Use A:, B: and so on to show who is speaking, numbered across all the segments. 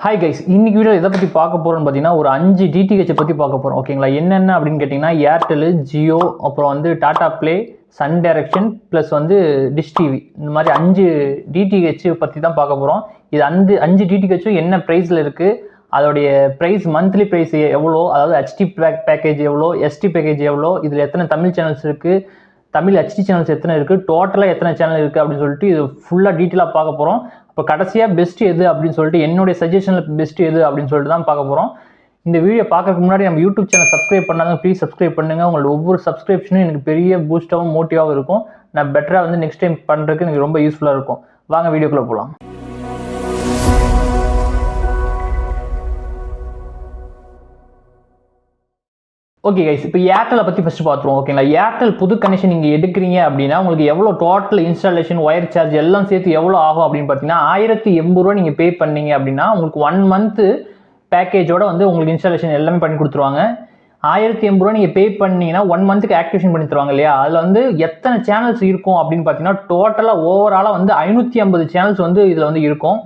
A: Hi guys, இன்னைக்கு video எதை பற்றி பார்க்க போகிறோம்னு பார்த்தீங்கன்னா ஒரு 5 டிடிஹெச்சை பற்றி பார்க்க போகிறோம். ஓகேங்களா? என்னென்ன அப்படின்னு கேட்டிங்கன்னா ஏர்டெல், ஜியோ, அப்புறம் வந்து Tata Play, Sun Direct plus வந்து டிஷ் டிவி, இந்த மாதிரி 5 டிடிஹெச் பற்றி தான் பார்க்க போகிறோம். இது 5 டிடிஹெச்சும் என்ன ப்ரைஸில் இருக்குது, அதோடைய ப்ரைஸ் மந்த்லி ப்ரைஸ் எவ்வளோ, அதாவது ஹெச்டி பேக்கேஜ் எவ்வளோ, எஸ்டி பேக்கேஜ் எவ்வளோ, இதில் எத்தனை தமிழ் சேனல்ஸ் இருக்குது, தமிழ் ஹெச்டி சேனல்ஸ் எத்தனை இருக்குது, டோட்டலாக எத்தனை சேனல் இருக்குது அப்படின்னு சொல்லிட்டு இது ஃபுல்லாக டீட்டெயிலாக பார்க்க போகிறோம். இப்போ கடைசியாக பெஸ்ட் எது அப்படின்னு சொல்லிட்டு என்னுடைய சஜஷனில் பெஸ்ட் எது அப்படின்னு சொல்லிட்டு தான் பார்க்க போகிறோம். இந்த வீடியோ பார்க்கறதுக்கு முன்னாடி நம்ம யூடியூப் சேனல் சப்ஸ்கிரைப் பண்ணாங்க, ப்ளீஸ் சப்ஸ்கிரைப் பண்ணுங்கள். உங்களோட ஒவ்வொரு சப்ஸ்கிரிப்ஷனும் எனக்கு பெரிய பூஸ்டாகவும் மோட்டிவாகவும் இருக்கும். நான் பெட்டராக வந்து நெக்ஸ்ட் டைம் பண்ணுறதுக்கு எனக்கு ரொம்ப யூஸ்ஃபுல்லாக இருக்கும். வாங்க வீடியோக்குள்ளே போகலாம். ஓகே கைஸ், இப்போ ஏர்டெலை பற்றி ஃபஸ்ட்டு பார்த்துருவோம். ஓகேங்களா? ஏர்டெல் புது கனெக்ஷன் நீங்கள் எடுக்கிறீங்க அப்படின்னா உங்களுக்கு எவ்வளோ டோட்டல் இன்ஸ்டாலேஷன், ஒயர் சார்ஜ் எல்லாம் சேர்த்து எவ்வளோ ஆகும் அப்படின்னு பார்த்தீங்கன்னா 1080 ரூபா நீங்கள் பே பண்ணீங்க அப்படின்னா உங்களுக்கு 1 மந்த்து பேக்கேஜோட வந்து உங்களுக்கு இன்ஸ்டாலேஷன் எல்லாமே பண்ணி கொடுத்துருவாங்க. 1080 ரூபா நீங்கள் பே பண்ணீங்கன்னா 1 மந்த்துக்கு ஆக்டிவேஷன் பண்ணி தருவாங்க இல்லையா? அதில் வந்து எத்தனை சேனல்ஸ் இருக்கும் அப்படின்னு பார்த்தீங்கன்னா டோட்டலாக ஓவராலாக வந்து 550 சேனல்ஸ் வந்து இதில் வந்து இருக்கும்.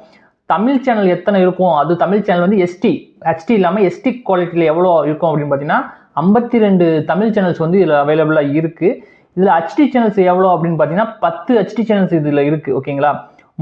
A: தமிழ் சேனல் எத்தனை இருக்கும், அது தமிழ் சேனல் வந்து ஹெச்டி இல்லாமல் எஸ்டி குவாலிட்டியில் எவ்வளோ இருக்கும் அப்படின்னு பார்த்தீங்கன்னா 52 தமிழ் சேனல்ஸ் வந்து இதில் அவைலபிளாக இருக்குது. இதில் ஹெச்டி சேனல்ஸ் எவ்வளோ அப்படின்னு பார்த்தீங்கன்னா 10 ஹெச்டி சேனல்ஸ் இதில் இருக்குது. ஓகேங்களா?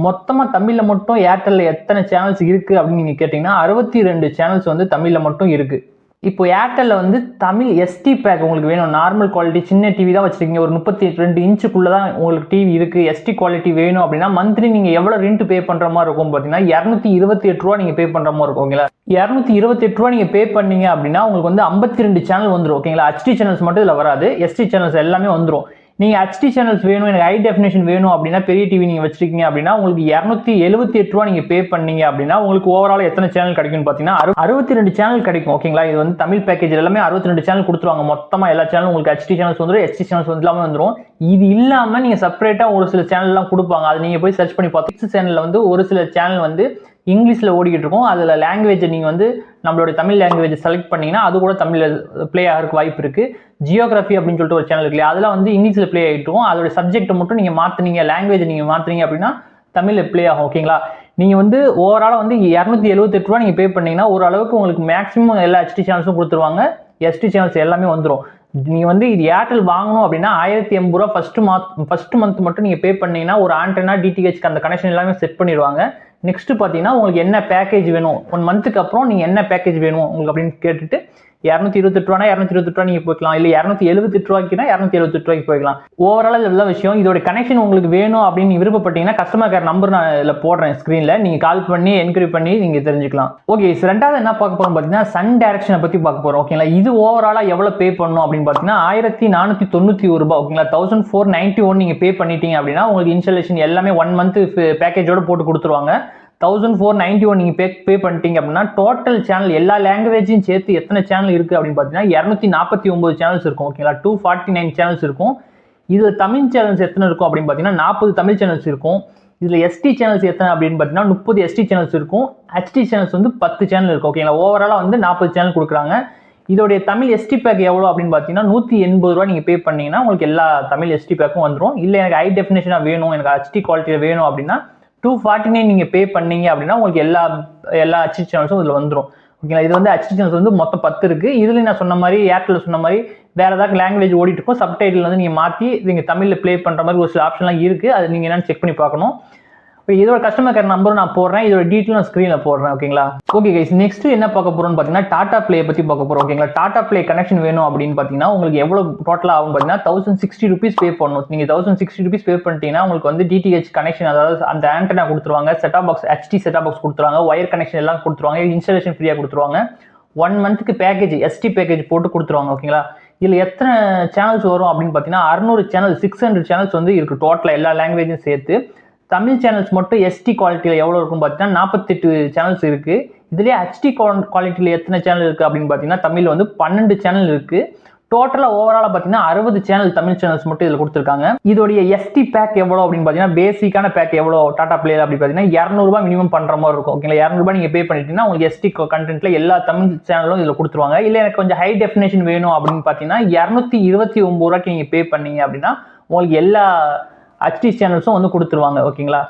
A: மொத்தமாக தமிழில் மட்டும் ஏர்டெல்லில் எத்தனை சேனல்ஸ் இருக்குது அப்படின்னு நீங்கள் கேட்டிங்கன்னா 62 சேனல்ஸ் வந்து தமிழில் மட்டும் இருக்குது. இப்போ ஏர்டெல்லில் வந்து தமிழ் எஸ்டி பேக் உங்களுக்கு வேணும், நார்மல் குவாலிட்டி சின்ன டிவி தான் வச்சுருக்கீங்க, ஒரு 32 இன்ச்சுக்குள்ளே தான் உங்களுக்கு டிவி இருக்குது, எஸ்டி குவாலிட்டி வேணும் அப்படின்னா மந்த்லி நீங்கள் எவ்வளோ ரெண்ட் பே பண்ணுற மாதிரி இருக்கும் பார்த்தீங்கன்னா 228 ரூபா நீங்கள் பே பண்ணுற மாதிரி இருக்கும். ஓகேங்களா? 228 ரூபா நீங்கள் பே பண்ணீங்க அப்படின்னா உங்களுக்கு வந்து 52 சேனல் வந்துடும். ஓகேங்களா? ஹெச்டி சேனல்ஸ் மட்டும் இதில் வராது, எஸ்டி சேனல்ஸ் எல்லாமே வந்துடும். நீங்கள் ஹெச்டி சேனல்ஸ் வேணும், எனக்கு ஹை டெஃபினேஷன் வேணும் அப்படின்னா பெரிய டிவி நீங்கள் வச்சிருக்கீங்க அப்படின்னா உங்களுக்கு 278 ரூபா நீங்கள் பே பண்ணீங்க அப்படின்னா உங்களுக்கு ஓவரால் எத்தனை சேனல் கிடைக்கும்னு பார்த்தீங்கன்னா 62 சேனல் கிடைக்கும். ஓகேங்களா? இது வந்து தமிழ் பேக்கேஜ் எல்லாமே 62 சேனல் கொடுத்துருவாங்க. மொத்தமாக எல்லா சேனலும் உங்களுக்கு ஹெச்டி சேனல்ஸ் வந்துடும், எஸ்டி சேனல்ஸ் வந்து எல்லாமே வந்துடும். இது இல்லாமல் நீங்கள் செப்பரேட்டாக ஒரு சில சேனல்லாம் கொடுப்பாங்க, அது நீங்கள் போய் சர்ச் பண்ணி பார்த்து 6 சேனலில் வந்து ஒரு சில சேனல் வந்து இங்கிலீஷில் ஓடிக்கிட்டு இருக்கும். அதில் லாங்குவேஜை நீங்கள் வந்து நம்மளுடைய தமிழ் லாங்குவேஜ் செலக்ட் பண்ணிங்கன்னா அது கூட தமிழில் ப்ளே ஆகிறதுக்கு வாய்ப்பு இருக்குது. ஜியோகிராஃபி அப்படின்னு சொல்லிட்டு ஒரு சேனல் இருக்கு இல்லையா, அதில் வந்து இங்கிலீஷில் ப்ளே ஆகிட்டு இருக்கும். அதோட சப்ஜெக்ட்டை மட்டும் நீங்கள் மாற்றினீங்க, லாங்குவேஜ் நீங்கள் மாற்றினீங்க அப்படின்னா தமிழில் ப்ளே ஆகும். ஓகேங்களா? நீங்கள் வந்து ஓவராலாக வந்து 278 ரூபா நீங்கள் பே பண்ணிங்கன்னா ஓரளவுக்கு உங்களுக்கு மேக்ஸிமம் எல்லா ஹெச்டி சேனல்ஸும் கொடுத்துருவாங்க, எஸ்டி சேனல்ஸ் எல்லாமே வந்துடும். நீங்கள் வந்து இது ஏர்டெல் வாங்கணும் அப்படின்னா 1080 ரூபா ஃபஸ்ட்டு மந்த் மட்டும் நீங்கள் பே பண்ணீங்கன்னா ஒரு ஆண்டனா டிடிஹெச்க்கு அந்த கனெக்ஷன் எல்லாமே செட் பண்ணிடுவாங்க. நெக்ஸ்ட் பார்த்தீங்கன்னா உங்களுக்கு என்ன பேக்கேஜ் வேணும், 1 மந்த்துக்கு அப்புறம் நீங்கள் என்ன பேக்கேஜ் வேணும் உங்களுக்கு அப்படின்னு கேட்டுட்டு 228 ரூபானா 228 ரூபா நீங்கள் போய்க்கலாம், இல்லை 278 ரூபாய்க்குனா 278 ரூபாய்க்கு போய்க்கலாம். ஓவரால் இதுதான் விஷயம். இதோட கனெக்ஷன் உங்களுக்கு வேணும் அப்படின்னு விருப்பப்பட்டீங்கன்னா கஸ்டமர் கேர் நம்பர் நான் இதில் போடுறேன் ஸ்க்ரீனில், நீங்கள் கால் பண்ணி என்கொயரி பண்ணி நீங்கள் தெரிஞ்சுக்கலாம். ஓகே, ரெண்டாவது என்ன பார்க்க போகிறோம் பார்த்தீங்கன்னா சன் டைரக்ஷனை பற்றி பார்க்க போகிறோம். ஓகேங்களா? இது ஓவராலாக எவ்வளோ பே பண்ணணும் அப்படின்னு பார்த்தீங்கன்னா 1491 ரூபா. ஓகேங்களா? 1491 நீங்கள் பே பண்ணிட்டீங்க அப்படின்னா உங்களுக்கு இன்ஸ்டாலேஷன் எல்லாமே 1 மந்த் பேக்கேஜோட போட்டு கொடுத்துருவாங்க. 1491 நீங்கள் பே பண்ணிட்டீங்க அப்படின்னா டோட்டல் சேனல் எல்லா லாங்குவேஜையும் சேர்த்து எத்தனை சேனல் இருக்குது அப்படின்னு பார்த்தீங்கன்னா 249 சேனல்ஸ் இருக்கும். ஓகேங்களா? 249 சேனல்ஸ் இருக்கும். இதில் தமிழ் சேனல்ஸ் எத்தனை இருக்கும் அப்படின்னு பார்த்தீங்கன்னா 40 தமிழ் சேனல்ஸ் இருக்கும். இதில் எஸ்டி சேனல்ஸ் எத்தனை அப்படின்னு பார்த்தீங்கன்னா 30 எஸ்டி சேனல்ஸ் இருக்கும். ஹெச்டி சேனல்ஸ் வந்து 10 சேனல் இருக்கும். ஓகேங்களா? ஓவராலாக வந்து 40 சேனல் கொடுக்குறாங்க. இதோடைய தமிழ் எஸ்டி பேக் எவ்வளோ அப்படின்னு பார்த்தீங்கன்னா 180 ரூபா நீங்கள் பே பண்ணீங்கன்னா உங்களுக்கு எல்லா தமிழ் எஸ்டி பேக்கும் வந்துடும். இல்லை எனக்கு ஹை டெஃபினேஷனாக வேணும், எனக்கு ஹெச்டி குவாலிட்டியில் வேணும் அப்படின்னா 249 நீங்கள் பே பண்ணீங்க அப்படின்னா உங்களுக்கு எல்லா ஹெச்டி சேனல்ஸும் இதில் வந்துடும். ஓகேங்களா? இது வந்து ஹெச்டி சேனல்ஸ் வந்து மொத்தம் 10 இருக்குது. இதில் நான் சொன்ன மாதிரி ஏர்டெல் சொன்ன மாதிரி வேறு ஏதாவது லாங்குவேஜ் ஓடிட்டு இருக்கும், சப்டைட்டில் வந்து நீங்கள் மாற்றி நீங்கள் தமிழில் ப்ளே பண்ணுற மாதிரி ஒரு சில ஆப்ஷன்லாம் இருக்குது, அது நீங்கள் என்னென்னு செக் பண்ணி பார்க்கணும். இப்போ இதோட கஸ்டமர் கேர் நம்பரும் நான் போடுறேன், இதோட டீட்டெயில் நான் ஸ்க்ரீனில் போடுறேன். ஓகேங்களா? ஓகே கைஸ், நெக்ஸ்ட் என்ன பார்க்க போகிறோம்னு பார்த்தீங்கன்னா டாடா ப்ளே பற்றி பார்க்க போகிறோம். ஓகேங்களா? டாடா ப்ளே கனெக்ஷன் வேணும் அப்படின்னு பார்த்தீங்கன்னா உங்களுக்கு எவ்வளோ டோட்டலாக ஆகும் பார்த்தீங்கன்னா 1060 rupees பே பண்ணணும். நீங்கள் 1060 rupees பே பண்ணிட்டீங்கன்னா உங்களுக்கு வந்து டிடிஹெச் கனெக்ஷன், அதாவது அந்த ஆண்டனா கொடுத்துருவாங்க, set top box, HD set top box கொடுத்துருவாங்க, ஒயர் கனெக்ஷன் எல்லாம் கொடுத்துருவாங்க, இன்ஸ்டாலேஷன் ஃப்ரீயாக கொடுத்துருவாங்க. 1 மந்த்துக்கு பேக்கேஜ் எஸ்டி பேக்கேஜ் போட்டு கொடுத்துருவாங்க. ஓகேங்களா? இதில் எத்தனை சேனல்ஸ் வரும் அப்படின்னு பார்த்தீங்கன்னா 600 சேனல், 600 சேனல்ஸ் வந்து இருக்குது டோட்டலாக எல்லா லாங்குவேஜும் சேர்த்து. தமிழ் சேனல்ஸ் மட்டும் எஸ்டி குவாலிட்டியில் எவ்வளோ இருக்கும் பார்த்தீங்கன்னா 48 சேனல்ஸ் இருக்குது. இதுலேயே ஹெச்டி குவாலிட்டியில் எத்தனை சேனல் இருக்குது அப்படின்னு பார்த்தீங்கன்னா தமிழில் வந்து 12 சேனல் இருக்குது. டோட்டலாக ஓவராலாக பார்த்தீங்கன்னா 60 சேனல் தமிழ் சேனல்ஸ் மட்டும் இதில் கொடுத்துருக்காங்க. இதோடைய எஸ்டி பேக் எவ்வளோ அப்படின்னு பார்த்தீங்கன்னா பேசிக்கான பேக் எவ்வளோ டாடா ப்ளே அப்படி பார்த்தீங்கன்னா 200 ரூபா மினிமம் பண்ணுற மாதிரி இருக்கும். ஓகேங்களா? 200 ரூபா நீங்கள் பே பண்ணிட்டீங்கன்னா உங்களுக்கு எஸ்டி கண்டென்ட்டில் எல்லா தமிழ் சேனலும் இதில் கொடுத்துருவாங்க. இல்லை எனக்கு கொஞ்சம் ஹை டெஃபினேஷன் வேணும் அப்படின்னு பார்த்தீங்கன்னா 229 ரூபாய்க்கு நீங்கள் பே பண்ணீங்க அப்படின்னா உங்களுக்கு எல்லா ஹெச்டி சேனல்ஸும் வந்து கொடுத்துருவாங்க. ஓகேங்களா?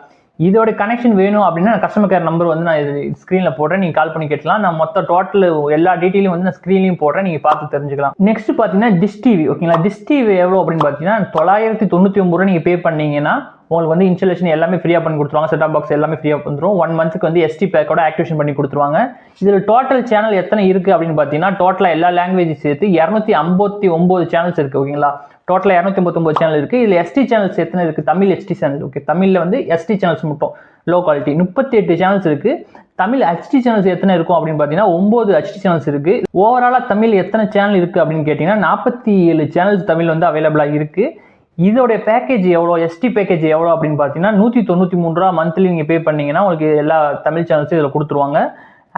A: இதோட கனெக்ஷன் வேணும் அப்படின்னா கஸ்டமர் கேர் நம்பர் வந்து நான் ஸ்க்ரீனில் போடுறேன், நீங்கள் கால் பண்ணி கேட்கலாம். நான் மொத்த டோட்டல் எல்லா டீட்டெயிலும் வந்து நான் ஸ்க்ரீன்லையும் போடுறேன், நீங்கள் பார்த்து தெரிஞ்சுக்கலாம். நெக்ஸ்ட் பார்த்தீங்கன்னா டிஷ் டிவி. ஓகேங்களா, டிஷ் டிவி எவ்வளோ அப்படின்னு பார்த்தீங்கன்னா 999 ரூபா நீங்கள் பே பண்ணீங்கன்னா உங்களுக்கு வந்து இன்ஸ்டாலேஷன் எல்லாமே ஃப்ரீயாக பண்ணி கொடுத்துருவாங்க. செட்டாப் பாக்ஸ் எல்லாமே ஃப்ரீயாக வந்துடும். 1 மந்த்துக்கு வந்து எஸ்டி பேக்கோட ஆக்டிவேஷன் பண்ணி கொடுத்துருவாங்க. இதில் டோட்டல் சேனல் எத்தனை இருக்குது அப்படின்னு பார்த்தீங்கன்னா டோட்டலாக எல்லா லாங்குவேஜ் சேர்த்து 259 சேனல்ஸ் இருக்குது. ஓகேங்களா, டோட்டலாக 259 சேனல் இருக்குது. இதில் எஸ்டி சேனல்ஸ் எத்தனை இருக்குது? Tamil ST channel. ஓகே, தமிழில் வந்து எஸ்டி சேனல்ஸ் மட்டும் லோ குவாலிட்டி 38 சேனல்ஸ் இருக்குது. தமிழ் ஹெச்டி சேனல்ஸ் எத்தனை இருக்கும் அப்படின்னு பார்த்தீங்கன்னா 9 ஹெச்டி சேனல்ஸ் இருக்குது. ஓவராலாக தமிழ் எத்தனை சேனல் இருக்குது அப்படின்னு கேட்டிங்கன்னா 47 சேனல்ஸ் தமிழ் வந்து அவைலபிளாக இருக்குது. இதோடைய பேக்கேஜ் எவ்வளோ, எஸ்டி பேக்கேஜ் எவ்வளோ அப்படின்னு பார்த்தீங்கன்னா 193 ரூபா மந்த்லி நீங்கள் பே பண்ணீங்கன்னா உங்களுக்கு எல்லா தமிழ் சேனல்ஸும் இதில் கொடுத்துருவாங்க.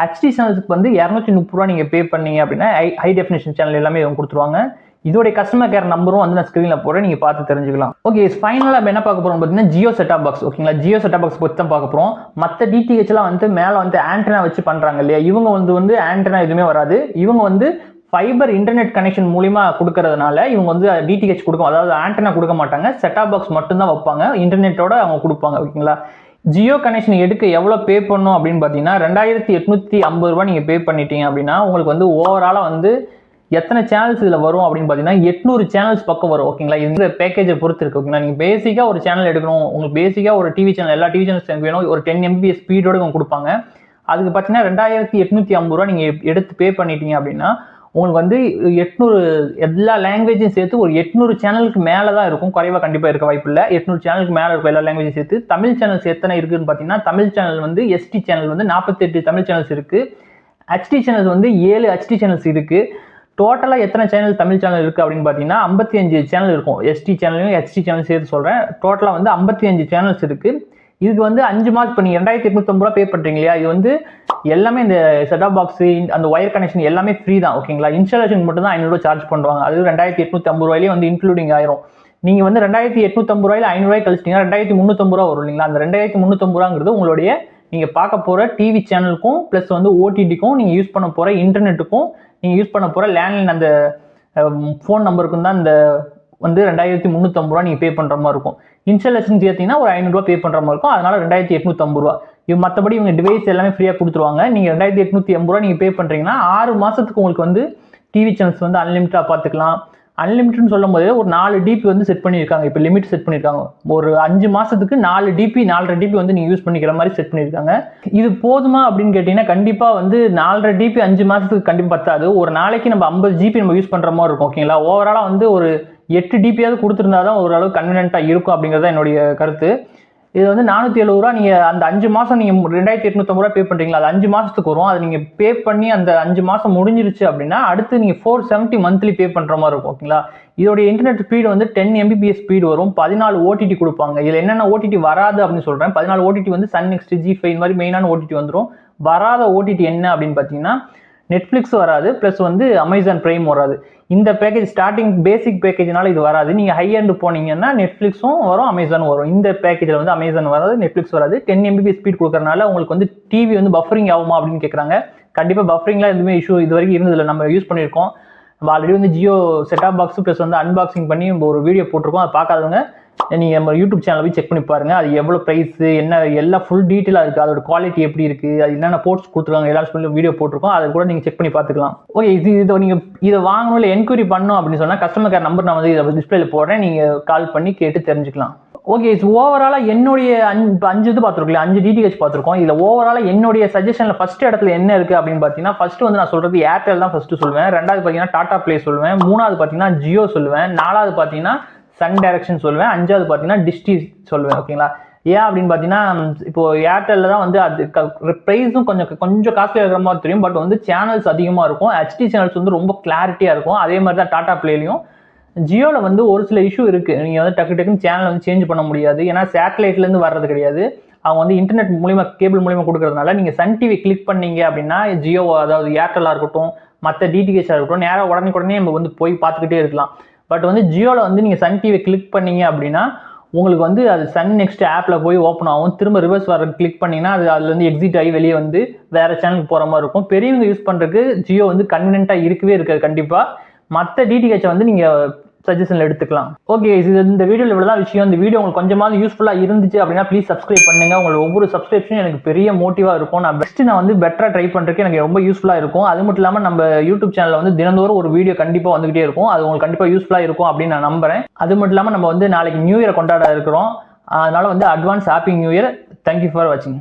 A: ஹெச்டி சேனல்ஸுக்கு வந்து 230 ரூபா நீங்கள் பே பண்ணீங்க அப்படின்னா ஹை டெஃபினேஷன் சேனல் எல்லாமே கொடுத்துருவாங்க. இதோடைய கஸ்டமர் கேர் நம்பரும் வந்து நான் ஸ்க்ரீனில் போகிறேன், நீங்கள் பார்த்து தெரிஞ்சுக்கலாம். ஓகே, ஃபைனலாக என்ன பார்க்க போகிறோம் பார்த்தீங்கன்னா ஜியோ செட்டாப் பாக்ஸ். ஓகேங்களா, ஜியோ செட்டாப் பாக்ஸ் பற்றி தான் பார்க்க போகிறோம். மற்ற டிடிஹெச்லாம் வந்து மேலே வந்து ஆண்டனா வச்சு பண்ணுறாங்க இல்லையா, இவங்க வந்து ஆண்டனா எதுவுமே வராது. இவங்க வந்து ஃபைபர் இன்டர்நெட் கனெக்ஷன் மூலிமா கொடுக்கறதுனால இவங்க வந்து டிடிஹெச் கொடுக்கும், அதாவது ஆண்டனா கொடுக்க மாட்டாங்க. செட்டாப் பாக்ஸ் மட்டும்தான் வைப்பாங்க, இன்டர்நெட்டோட அவங்க கொடுப்பாங்க. ஓகேங்களா, ஜியோ கனெக்ஷன் எடுக்க எவ்வளோ பே பண்ணணும் அப்படின்னு பார்த்தீங்கன்னா 2850 ரூபா நீங்கள் பே பண்ணிட்டீங்க அப்படின்னா உங்களுக்கு வந்து ஓவராலாக வந்து எத்தனை சேனல்ஸ் இதில் வரும் அப்படின்னு பார்த்தீங்கன்னா 800 சேனல்ஸ் பக்கம் வரும். ஓகேங்களா, இந்த பேக்கேஜை பொறுத்து இருக்கு. ஓகேங்களா, நீங்கள் பேசிக்காக ஒரு சேனல் எடுக்கணும், உங்களுக்கு பேசிக்காக ஒரு டிவி சேனல், எல்லா டிவி சேனல்ஸ் எனக்கு வேணும், ஒரு 10 MB ஸ்பீடோடு அவங்க கொடுப்பாங்க. அதுக்கு பார்த்தீங்கன்னா 2850 ரூபா நீங்கள் எடுத்து பே பண்ணிட்டீங்க அப்படின்னா உங்களுக்கு வந்து 800 எல்லா லாங்குவேஜும் சேர்த்து ஒரு 800 சேனலுக்கு மேலே தான் இருக்கும், குறைவாக கண்டிப்பாக இருக்க வாய்ப்பு இல்லை. 800 சேனலுக்கு மேலே இருக்கும் எல்லா லாங்குவேஜும் சேர்த்து. தமிழ் சேனல்ஸ் எத்தனை இருக்குதுன்னு பார்த்தீங்கன்னா தமிழ் சேனல் வந்து எஸ்டி சேனல் வந்து 48 தமிழ் சேனல்ஸ் இருக்குது. ஹெச்டி சேனல்ஸ் வந்து 7 ஹெச்டி சேனல்ஸ் இருக்குது. டோட்டலாக எத்தனை சேனல் தமிழ் சேனல் இருக்குது அப்படின்னு பார்த்தீங்கன்னா 55 சேனல் இருக்கும். எஸ்டி சேனலையும் ஹெச்டி சேனல் சேர்த்து சொல்கிறேன். டோட்டலாக வந்து 55 சேனல்ஸ் இருக்குது. இதுக்கு வந்து 5 மாதம் இப்போ நீங்கள் 2850 ரூபா பே பண்ணுறீங்க இல்லையா, இது வந்து எல்லாமே இந்த செட்டாப் பாக்ஸு அந்த ஒயர் கனெக்ஷன் எல்லாமே ஃப்ரீ தான். ஓகேங்களா, இன்ஸ்டாலேஷன் மட்டும் தான் 500 ரூபா சார்ஜ் பண்ணுவாங்க. அது 2850 ரூபாயிலே வந்து இன்க்ளூடிங் ஆயிரும். நீங்கள் வந்து 2850 ரூபாயில் 500 ரூபாய் கழிச்சிட்டிங்கன்னா 2350 ரூபா வரும் இல்லைங்களா. அந்த 2350 ரூபாங்கிறது உங்களுடைய நீங்கள் பார்க்க போகிற டிவி சேனலுக்கும் ப்ளஸ் வந்து ஓடிடிக்கும் நீங்கள் யூஸ் பண்ண போகிற இன்டர்நெட்டுக்கும் நீங்கள் யூஸ் பண்ண போகிற லேண்ட்லைன் அந்த ஃபோன் நம்பருக்கும் தான் இந்த வந்து 2350 ரூபா நீங்கள் பே பண்ணுற மாதிரி இருக்கும். இன்ஸ்டாலேஷன் சேர்த்திங்கன்னா ஒரு 500 ரூபா பே பண்ணுற மாதிரி இருக்கும். அதனால் 2850 ரூபா. மற்றபடி இவங்க டிவைஸ் எல்லாமே ஃப்ரீயாக கொடுத்துருவாங்க. நீங்கள் 2880 ரூபா நீங்கள் பே பண்ணுறீங்கன்னா 6 மாதத்துக்கு உங்களுக்கு வந்து டிவி சேனல்ஸ் வந்து அன்லிமிட்டாக பார்த்துக்கலாம். அன்லிமிட்னு சொல்லும் போதே ஒரு 4 டிபி வந்து செட் பண்ணியிருக்காங்க. இப்போ லிமிட் செட் பண்ணியிருக்காங்க. ஒரு 5 மாதத்துக்கு 4 டிபி 4.5 டிபி வந்து நீங்கள் யூஸ் பண்ணிக்கிற மாதிரி செட் பண்ணியிருக்காங்க. இது போதுமா அப்படின்னு கேட்டிங்கன்னா கண்டிப்பாக வந்து 4.5 டிபி 5 மாதத்துக்கு கண்டிப்பாக பத்தாது. ஒரு நாளைக்கு நம்ம 50 ஜிபி நம்ம யூஸ் பண்ணுற மாதிரி இருக்கும். ஓகேங்களா, ஓவராலாக வந்து ஒரு 8 டிபியாவது கொடுத்துருந்தா தான் ஓரளவு கன்வீனியன்ட்டாக இருக்கும் அப்படிங்கிறது என்னுடைய கருத்து. இது வந்து 470 ரூபா நீங்கள் அந்த 5 மாதம் நீங்கள் 2850 ரூபா பே பண்ணுறீங்களா, அது 5 மாதத்துக்கு வரும். அது நீங்கள் பே பண்ணி அந்த 5 மாதம் முடிஞ்சிருச்சு அப்படின்னா அடுத்து நீங்கள் 470 மந்த்லி பே பண்ணுற மாதிரி இருக்கும். ஓகேங்களா, இதோடைய இன்டர்நெட் ஸ்பீடு வந்து 10 Mbps ஸ்பீடு வரும். 14 ஓடிடி கொடுப்பாங்க. இதில் என்னென்ன ஓடிடி வராது அப்படின்னு சொல்கிறேன். 14 ஓடிடி வந்து சன் நெக்ஸ்ட், ஜி5 இந்த மாதிரி மெயினான ஓடிடி வந்துடும். வராத ஓடிடி என்ன அப்படின்னு பார்த்தீங்கன்னா நெட்ஃப்ளிக்ஸ் வராது, ப்ளஸ் வந்து அமேசான் பிரைம் வராது. இந்த பேக்கேஜ் ஸ்டார்டிங் பேசிக் பேக்கேஜ்னால இது வராது. நீங்கள் ஹை எண்ட் போனீங்கன்னா நெட்ஃப்ளிக்ஸும் வரும், அமேசானும் வரும். இந்த பேக்கேஜில் வந்து அமேசான் வராது, நெட்ஃப்ளிக்ஸ் வராது. 10 Mbps ஸ்பீட் கொடுக்கறனால உங்களுக்கு வந்து டிவி வந்து பஃபரிங் ஆகுமா அப்படின்னு கேட்குறாங்க. கண்டிப்பாக பஃபரிங்லாம் எதுவுமே இஷ்யூ இது வரைக்கும் இருந்ததில்லை. நம்ம யூஸ் பண்ணியிருக்கோம். நம்ம ஆல்ரெடி வந்து ஜியோ செட்டாப் பாக்ஸ் ப்ளஸ் வந்து அன்பாக்சிங் பண்ணி ஒரு வீடியோ போட்டிருக்கோம். அதை பார்க்காதவங்க நீங்கள் நம்ம யூடியூப் சேனல் போய் செக் பண்ணி பாருங்கள். அது எவ்வளோ ப்ரைஸு என்ன எல்லாம் ஃபுல் டீட்டெயிலாக இருக்குது. அதோட குவாலிட்டி எப்படி இருக்குது, அது என்னென்ன போர்ட்ஸ் கொடுத்துருக்காங்க எல்லாரும் சொல்லி வீடியோ போட்டிருக்கோம். அதை கூட நீங்கள் செக் பண்ணி பார்த்துக்கலாம். ஓகே, இதை நீங்கள் இதை வாங்கணும் இல்லை என்கொயரி பண்ணணும் அப்படின்னு சொன்னால் கஸ்டமர் கேர் நம்பர் நான் வந்து இதை டிஸ்பிளேல போடுறேன், நீங்கள் கால் பண்ணி கேட்டு தெரிஞ்சுக்கலாம். ஓகே, ஓவராலாக என்னுடைய 5 இது பார்த்துருக்கோம், 5 டிடிஹெச் பார்த்துருக்கோம். இதில் ஓவராலாக என்னுடைய சஜஷனில் ஃபஸ்ட் இடத்துல என்ன இருக்குது அப்படின்னு பார்த்தீங்கன்னா ஃபஸ்ட்டு வந்து நான் சொல்கிறது ஏர்டெல் தான் ஃபஸ்ட்டு சொல்லுவேன். ரெண்டாவது பார்த்தீங்கன்னா டாடா ப்ளே சொல்லுவேன். மூணாவது பார்த்தீங்கன்னா ஜியோ சொல்லுவேன். நாலாவது பார்த்தீங்கன்னா சன் டைரக்ஷன் சொல்லுவேன். அஞ்சாவது பார்த்தீங்கன்னா டிஸ்டி சொல்லுவேன். ஓகேங்களா, ஏன் அப்படின்னு பார்த்தீங்கன்னா இப்போ ஏர்டெல்ல தான் வந்து அது ப்ரைஸும் கொஞ்சம் காஸ்ட்லியாக இருக்கிற மாதிரி தெரியும். பட் வந்து சேனல்ஸ் அதிகமாக இருக்கும். ஹெச்டி சேனல்ஸ் வந்து ரொம்ப கிளாரிட்டியாக இருக்கும். அதே மாதிரி தான் டாடா ப்ளேலையும். ஜியோவில் வந்து ஒரு சில இஷ்யூ இருக்குது. நீங்கள் வந்து டக்குன்னு சேனல் வந்து சேஞ்ச் பண்ண முடியாது. ஏன்னா சேட்டலைட்லேருந்து வர்றது கிடையாது. அவங்க வந்து இன்டர்நெட் மூலிமா கேபிள் மூலிமா கொடுக்கறதுனால நீங்கள் சன் டிவி கிளிக் பண்ணீங்க அப்படின்னா ஜியோ அதாவது ஏர்டெல்லாக இருக்கட்டும் மற்ற டிடிஹெச்சாக இருக்கட்டும் நேராக உடனே நம்ம வந்து போய் பார்த்துக்கிட்டே இருக்கலாம். பட் வந்து ஜியோவில் வந்து நீங்கள் சன் டிவி கிளிக் பண்ணீங்க அப்படின்னா உங்களுக்கு வந்து அது சன் நெக்ஸ்ட் ஆப்பில் போய் ஓப்பன் ஆகும். திரும்ப ரிவர்ஸ் வர கிளிக் பண்ணிங்கன்னா அதுலேருந்து எக்ஸிட் ஆகி வெளியே வந்து வேறு சேனலுக்கு போகிற மாதிரி இருக்கும். பெரியவங்க யூஸ் பண்ணுறதுக்கு ஜியோ வந்து கன்வீனியன்ட்டாக இருக்கவே இருக்காது கண்டிப்பாக. மற்ற டிடிஹெச்சை வந்து நீங்கள் சஜஷன்ல எடுத்துக்கலாம். ஓகே, இந்த வீடியோவில் இவ்வளவுதான் விஷயம். இந்த வீடியோ உங்களுக்கு கொஞ்சமாவது யூஸ்ஃபுல்லா இருந்துச்சு அப்படின்னா ப்ளீஸ் சப்ஸ்கிரைப் பண்ணுங்க. உங்களோட ஒவ்வொரு சப்ஸ்கிரிப்ஷனும் எனக்கு பெரிய மோட்டிவா இருக்கும். நான் வந்து பெட்டரா ட்ரை பண்றதுக்கு எனக்கு ரொம்ப யூஸ்ஃபுல்லா இருக்கும். அது மட்டும் இல்லாம நம்ம யூடியூப் சேனல்ல வந்து தினந்தோறும் ஒரு வீடியோ கண்டிப்பா வந்துகிட்டே இருக்கும். அது உங்களுக்கு கண்டிப்பா யூஸ்ஃபுல்லா இருக்கும் அப்படின்னு நான் நம்புறேன். அது மட்டும் இல்லாம நம்ம வந்து நாளைக்கு நியூ இயர் கொண்டாட இருக்கிறோம். அதனால வந்து advance happy new year. Thank you for வாட்சிங்.